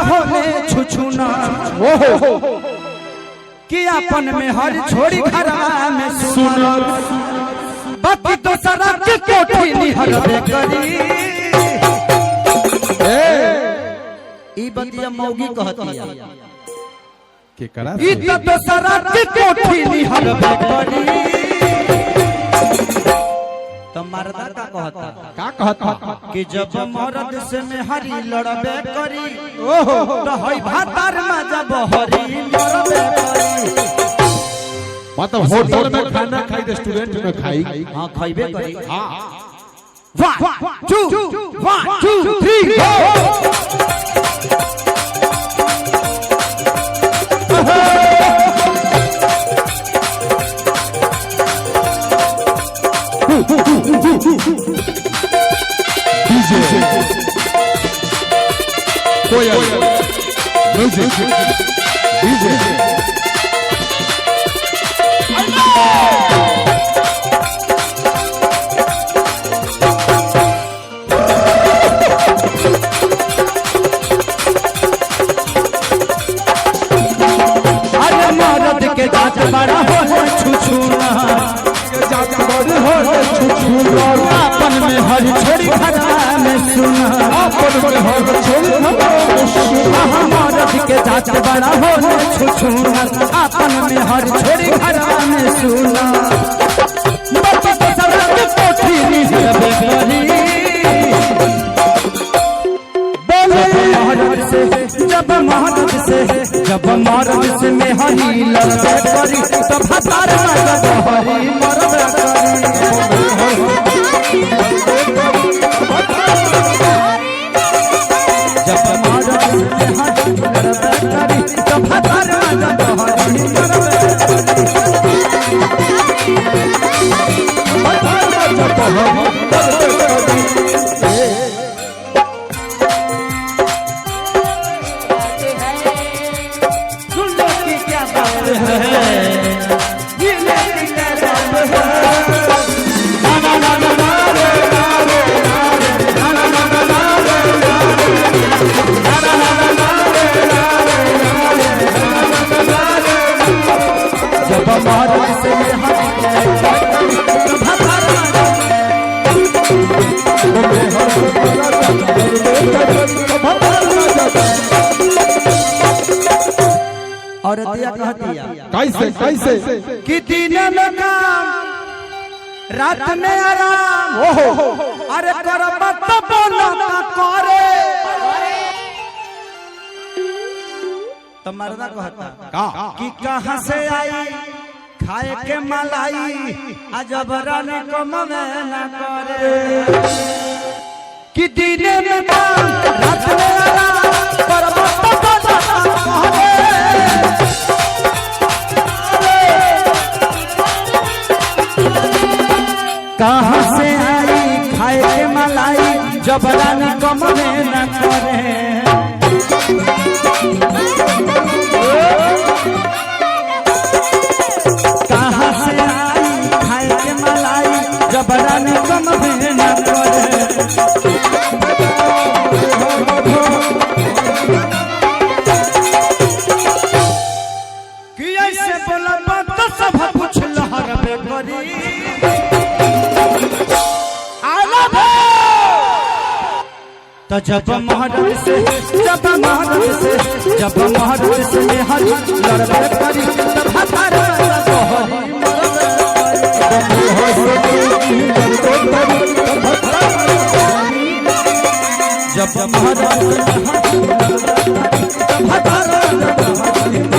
भोले छुछुना कि अपन में हर छोड़ी घरा में सुना बाकी तो सारा के कोठी निहर करी ई बतिया मौगी कहती है के करा ई तो सारा के कोठी निहर करी तो मर्दा का कहता कि जब मर्द से में हरी लड़बे करी तो हई भातार में जब हरी लड़बे करी मतलब होटल में खाना खाई रेस्टोरेंट में खाई हां खाइबे करी हां 1 2 3 DJ Koya Music DJ अरे मर्द के जात बड़ा हो छुछुना अपन में हरी छोड़ी घरा में सुना अपन में हर छोड़ी मर्द के जात बड़ा हो छुछुना अपन में हरी छोड़ी घरा में सुना बाकी तो सारा के कोठी निहरबे करी जब मर्द से में हरी लड़बे करी तो भातार में जब हरी मरबे जब मर्द से हरी लड़बे करी तो भातार में जब हरी मरबे और दिया कहती है कैसे कि दिन में काम रात में आराम अरे करब तो बोलो ना करे तो मर्दा कहता कि कहां से आई खाए के मलाई अजब रानी को मने ना करे कि दिन में काम रात में आराम करब तो बोलो ना करे कहां से आई खाए के मलाई जब रानी कम में न करे कहां से आई खाए के मलाई जब रानी कम में न करे कि ऐसे बोला तो सब कुछ लहरबे करी तो जब महरत से में हरी लड़बे करी तब भातार जब महरत तब भातार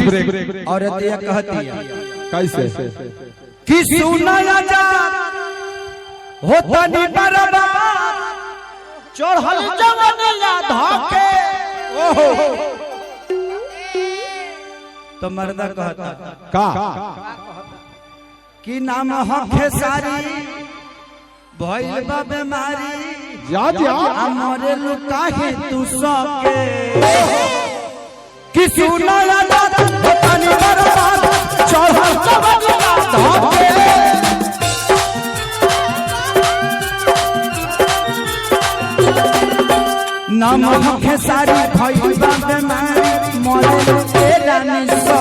ब्रेक। और ये कहती है कैसे कि सुना जा होता नी बर्बाद चढ़ल जवनिया धके। तो मर्दा कहता का कि नाम हो खेसारी भइल बा बीमारी जा जा हमरे लुकाहे तू सके। कि सुना जा होता नी बर्बाद चढ़ल जवनिया धके। नाम खेसारी भइल बा बीमारी मरे तेरा निसो